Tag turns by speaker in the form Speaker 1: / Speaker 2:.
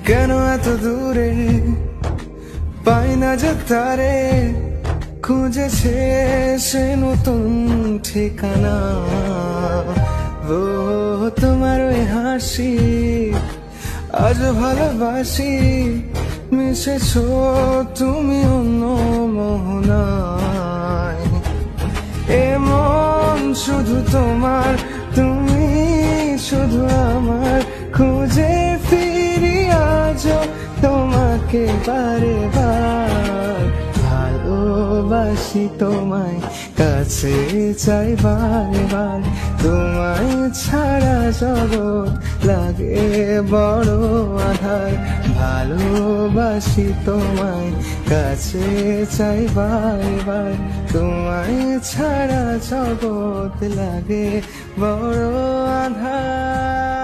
Speaker 1: কেন এত দূরে পাই না যে তারে, খুঁজেছে সে নতুন ঠিকানা। ও তোমার ওই হাসি আজ ভালোবাসি, মিশেছো তুমি অন্য মোহনায়। এমন শুধু তোমার, তুমি শুধু আমার, খুঁজে ফিরি আজ তোমাকে বারে বার। ভালোবাসি তোমায়, কাছে চাই বারে বার, তোমায় ছাড়া জগৎ লাগে বড় আধার। ভালোবাসি তোমায়, কাছে চাই বারে বার, তোমায় ছাড়া জগৎ লাগে বড় আধার।